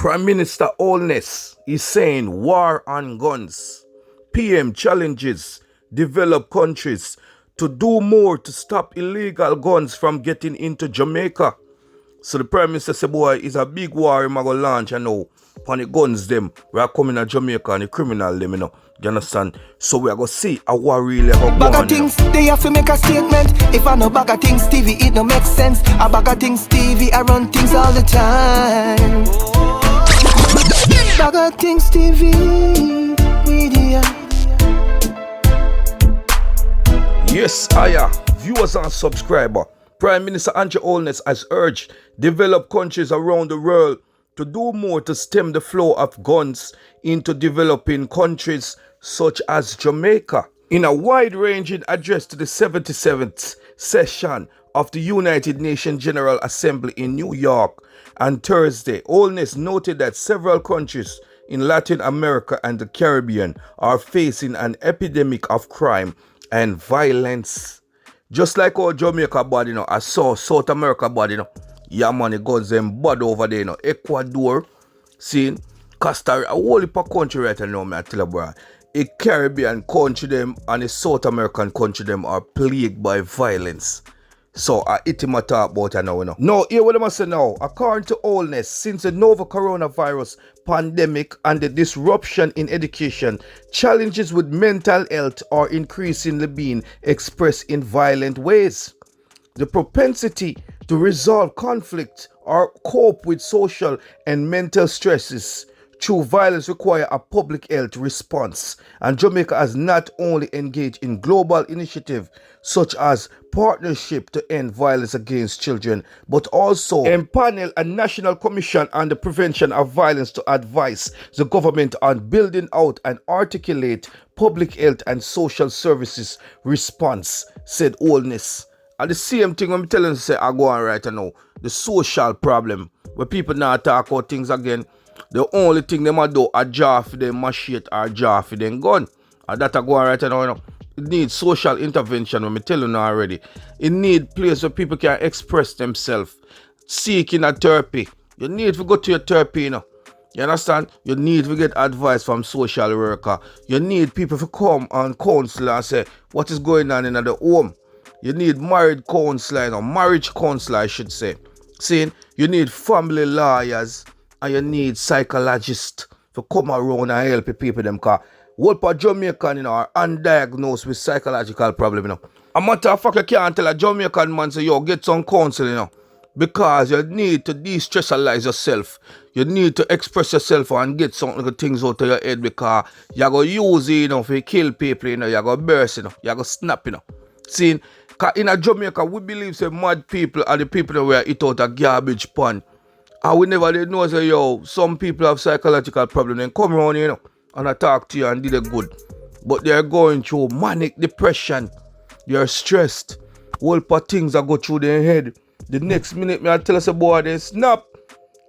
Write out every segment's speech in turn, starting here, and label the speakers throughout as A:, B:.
A: Prime Minister Holness is saying war on guns. PM challenges developed countries to do more to stop illegal guns from getting into Jamaica. So the Prime Minister said, boy, it's a big war I'm going to launch, you know, on the guns them. We are coming to Jamaica and the criminal them, you know. You understand? So we are going to see a war really going on.
B: BaggaThingz, they have to make a statement. If I know BaggaThingz TV, it don't make sense. A BaggaThingz TV, I run things all the time. BaggaThingz TV Media.
A: Yes, viewers and subscribers. Prime Minister Holness has urged developed countries around the world to do more to stem the flow of guns into developing countries such as Jamaica. In a wide-ranging address to the 77th session of the United Nations General Assembly in New York on Thursday, Holness noted that several countries in Latin America and the Caribbean are facing an epidemic of crime and violence. Just like our Jamaica body, you know, I saw South America body, you know. Yeah, man, the guns them bad over there, you know. Ecuador, see, Costa Rica, a whole heap of country right now, man, I tell you, bro. A Caribbean country them and a South American country them are plagued by violence. So I hit him a talk about it now, you know. Now, here what I must say now, according to Holness, since the novel coronavirus pandemic and the disruption in education, challenges with mental health are increasingly being expressed in violent ways. The propensity to resolve conflict or cope with social and mental stresses through violence require a public health response, and Jamaica has not only engaged in global initiatives such as Partnership to End Violence Against Children, but also empanel a National Commission on the Prevention of Violence to advise the government on building out and articulate public health and social services response, said Holness. And the same thing when I'm telling you, say, I go on right now, the social problem, where people now talk about things again. The only thing they might do a jar for them machete or jar for them gun. And that I go on right now, you know. It needs social intervention, when I tell you now already. It needs place where people can express themselves, seeking a therapy. You need to go to your therapy, you know. You understand? You need to get advice from social worker. You need people to come and counsel and say what is going on in the home. You need married counselor, or marriage counselor, I should say. See, you need family lawyers and you need psychologists to come around and help people them, because whole part Jamaican, you know, are undiagnosed with psychological problem, you know. A matter of fact, you can't tell a Jamaican man, say, yo, get some counseling, you know. Because you need to de-stressalize yourself. You need to express yourself and get some little things out of your head, because you're going to use it, you know, for kill people, you know. You're going to burst, you know. You're going to snap, you know. See, in a Jamaica, we believe say mad people are the people that were eat out a garbage pan. And we never did know, say, yo, some people have psychological problems. Then come around, you know, and I talk to you and did it good. But they're going through manic depression. They're stressed. Whole part things that go through their head. The next minute, I tell us about they snap.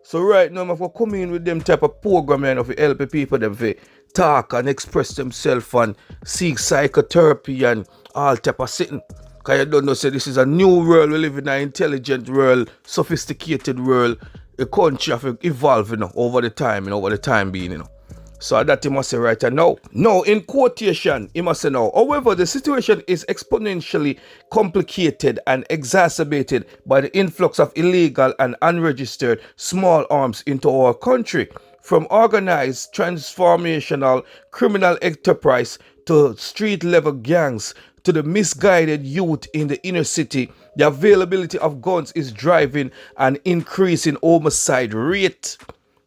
A: So right now, I'm going to come in with them type of program, you know, to help people them to talk and express themselves and seek psychotherapy and all type of sitting. Because you don't know, say this is a new world. We live in an intelligent world, sophisticated world. A country have evolved, you know, over the time, you know, over the time being, you know. So that he must say right now. No, in quotation, he must say now. However, the situation is exponentially complicated and exacerbated by the influx of illegal and unregistered small arms into our country. From organized transformational criminal enterprise to street-level gangs to the misguided youth in the inner city, the availability of guns is driving an increase in homicide rate.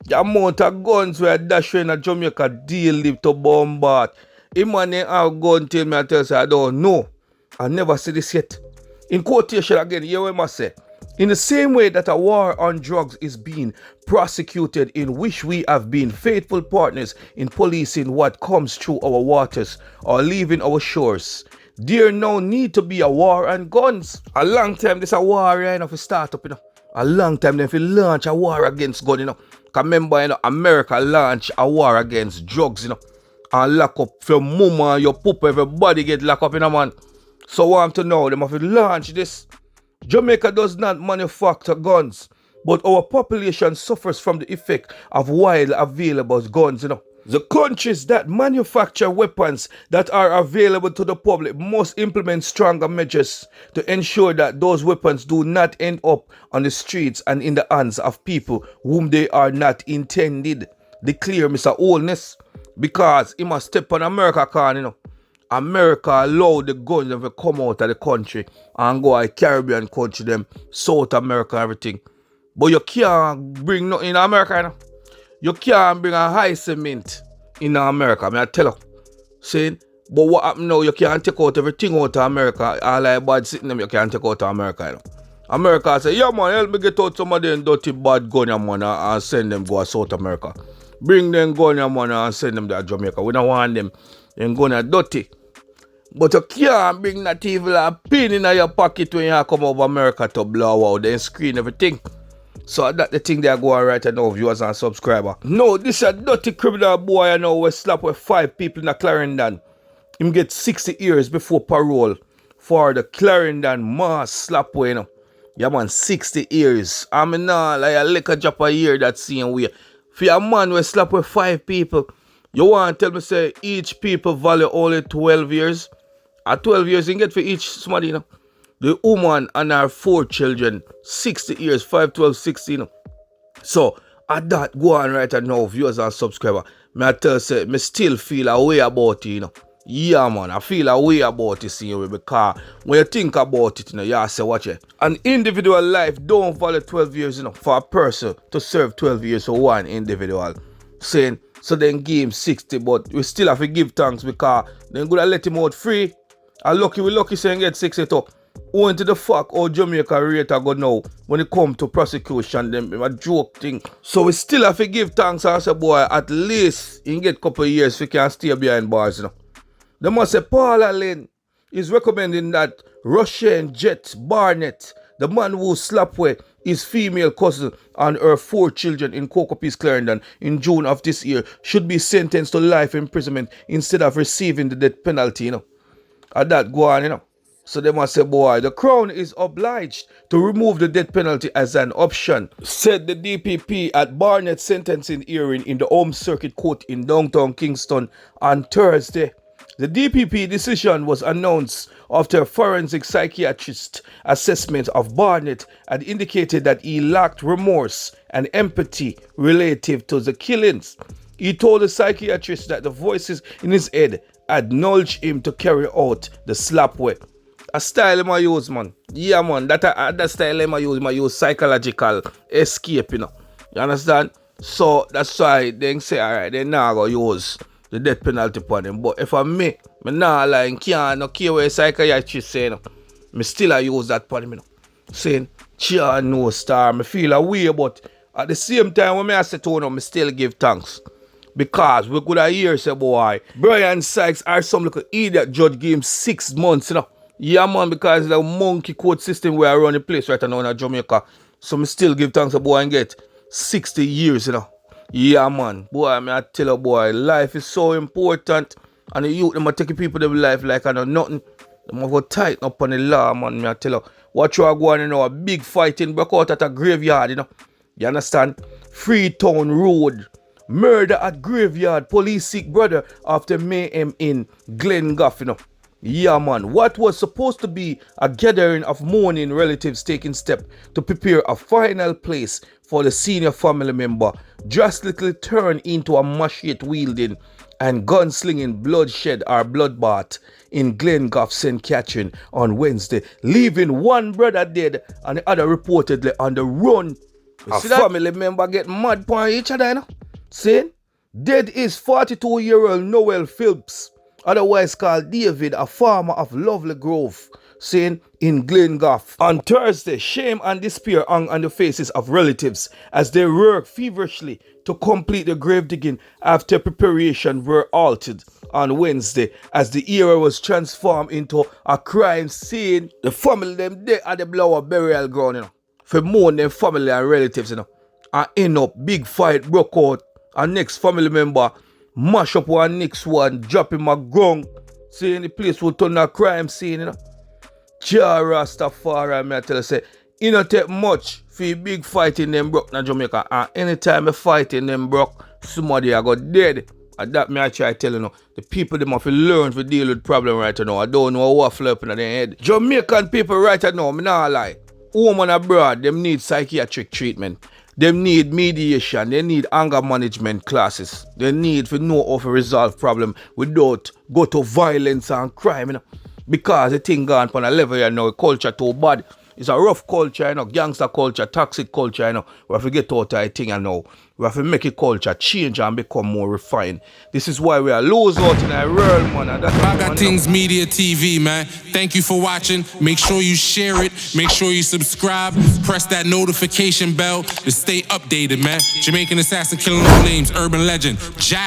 A: The amount of guns where dash in Jamaica deal live to bombard. A man have gun tell me, I tell you, I don't know. I never see this yet. In quotation again, here we must say, in the same way that a war on drugs is being prosecuted, in which we have been faithful partners in policing what comes through our waters or leaving our shores, there no need to be a war on guns. A long time this a war, you know, for start up, you know. A long time then if you launch a war against gun, you know. Cause remember, you know, America launched a war against drugs, you know. And lock up from mama, your poop, everybody get locked up, you know, man. So I want to know, them have to launch this. Jamaica does not manufacture guns. but our population suffers from the effect of widely available guns, The countries that manufacture weapons that are available to the public must implement stronger measures to ensure that those weapons do not end up on the streets and in the hands of people whom they are not intended, declare Mr. Holness, because he must step on America can, America allow the guns to come out of the country and go to Caribbean country, them South America, everything. But you can't bring nothing in America, You can't bring a high cement in America, I tell you. Saying, but what happened now, you can't take out everything out of America. All like bad sitting them, you can't take out of America, America say, yeah man, help me get out some of them dirty bad gun, man, and send them go to South America. Bring them gun, man, and send them to Jamaica. We don't want them gun dirty. But you can't bring that evil a pin in your pocket when you come over America to blow out, then screen everything. So that's the thing they are going right now, viewers and subscribers. No, this is a dirty criminal boy, we slap with 5 people in the Clarendon. Him get 60 years before parole for the Clarendon mass slap way, Yeah man, 60 years. I mean nah, like a liquor drop a year that same way. For a man we slap with 5 people, you want to tell me say each people value only 12 years? At 12 years you get for each somebody, The woman and her 4 children, 60 years, 5, 12, 16. So, at that, go on right now, viewers and subscribers. I tell you, say, me still feel a way about it, Yeah, man, I feel a way about it, because when you think about it, you say, watch it. An individual life don't value 12 years, for a person to serve 12 years for one individual. Saying, so then give him 60, but we still have to give thanks because then gonna let him out free. And we lucky saying get 60 too. Owing to the fact how Jamaica rate go now when it come to prosecution, them a joke thing. So we still have to give thanks and say, boy, at least he get a couple of years we can stay behind bars, They must say Paula Lynn is recommending that Russian Jet Barnett, the man who slapped away his female cousin and her 4 children in Cocoa Peace, Clarendon in June of this year, should be sentenced to life imprisonment instead of receiving the death penalty, And that go on, So they must say, boy, the Crown is obliged to remove the death penalty as an option, said the DPP at Barnett's sentencing hearing in the Home Circuit Court in downtown Kingston on Thursday. The DPP decision was announced after a forensic psychiatrist assessment of Barnett had indicated that he lacked remorse and empathy relative to the killings. He told the psychiatrist that the voices in his head had nudged him to carry out the slapway. A style I use, man. Yeah, man. That style I use psychological escape, You understand? So that's why they say, alright, they now go use the death penalty upon him. But if I'm me nah like can't no care what psychiatrist say, me still I use that upon him, Saying, chia no star, me feel a way, but at the same time when I say to me still give thanks. Because we could hear say, boy, Brian Sykes are some little idiot judge gave him 6 months, Yeah, man, because the monkey court system where I run the place right now in Jamaica. So me still give thanks to boy and get 60 years, Yeah, man. Boy, I tell you, boy, life is so important. And the youth, them are taking people their life like I know nothing. They must go tighten up on the law, man. I tell you. Watch you go on, a big fighting broke out at a graveyard, You understand? Freetown Road. Murder at graveyard. Police seek brother after mayhem in Gvnz, Yeah, man. What was supposed to be a gathering of mourning relatives taking step to prepare a final place for the senior family member drastically turned into a machete wielding and gunslinging bloodshed or bloodbath in Gvnz, St. Catherine on Wednesday, leaving one brother dead and the other reportedly on the run. A family member get mad upon each other, Saying, dead is 42-year-old Noel Phillips, otherwise called David, a farmer of Lovely Grove, saying in Gvnz. On Thursday, shame and despair hung on the faces of relatives as they worked feverishly to complete the grave digging after preparation were halted on Wednesday as the area was transformed into a crime scene. The family them there at the blower burial ground, for mourn them family and relatives, and end up big fight broke out. Our next family member mash up one next one, drop him a ground, saying the place will turn a crime scene, Jah Rastafari, I tell you, say, it don't take much for big fighting them broke in Jamaica. And anytime a fighting them broke, somebody I got dead. And that me I try telling you, the people them have to learn to deal with problem right now. I don't know what flip in their head. Jamaican people right now, me not lie. Home and abroad, them need psychiatric treatment. Them need mediation. They need anger management classes. They need to know how to resolve problem without go to violence and crime. You know? Because the thing gone on a level you know, culture too bad. It's a rough culture, you know, gangster culture, toxic culture, you know. We have to get out of that thing, you know. We have to make a culture change and become more refined. This is why we are lose out in our world, man. And that's
C: BaggaThingz Media TV, man. Thank you for watching. Make sure you share it. Make sure you subscribe. Press that notification bell to stay updated, man. Jamaican assassin killing no names, urban legend. Jack.